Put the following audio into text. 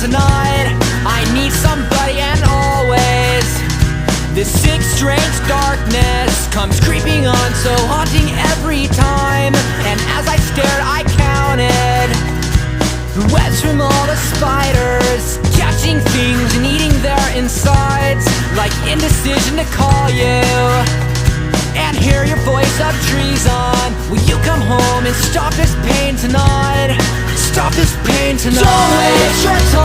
tonight. I need somebody, and always this sick, strange darkness comes creeping on, so haunting every time. And as I stared, I counted the webs from all the spiders, catching things and eating their insides, like indecision to call you and hear your voice of treason. Will you come home and stop this pain tonight? Stop this pain tonight. Don't waste your time.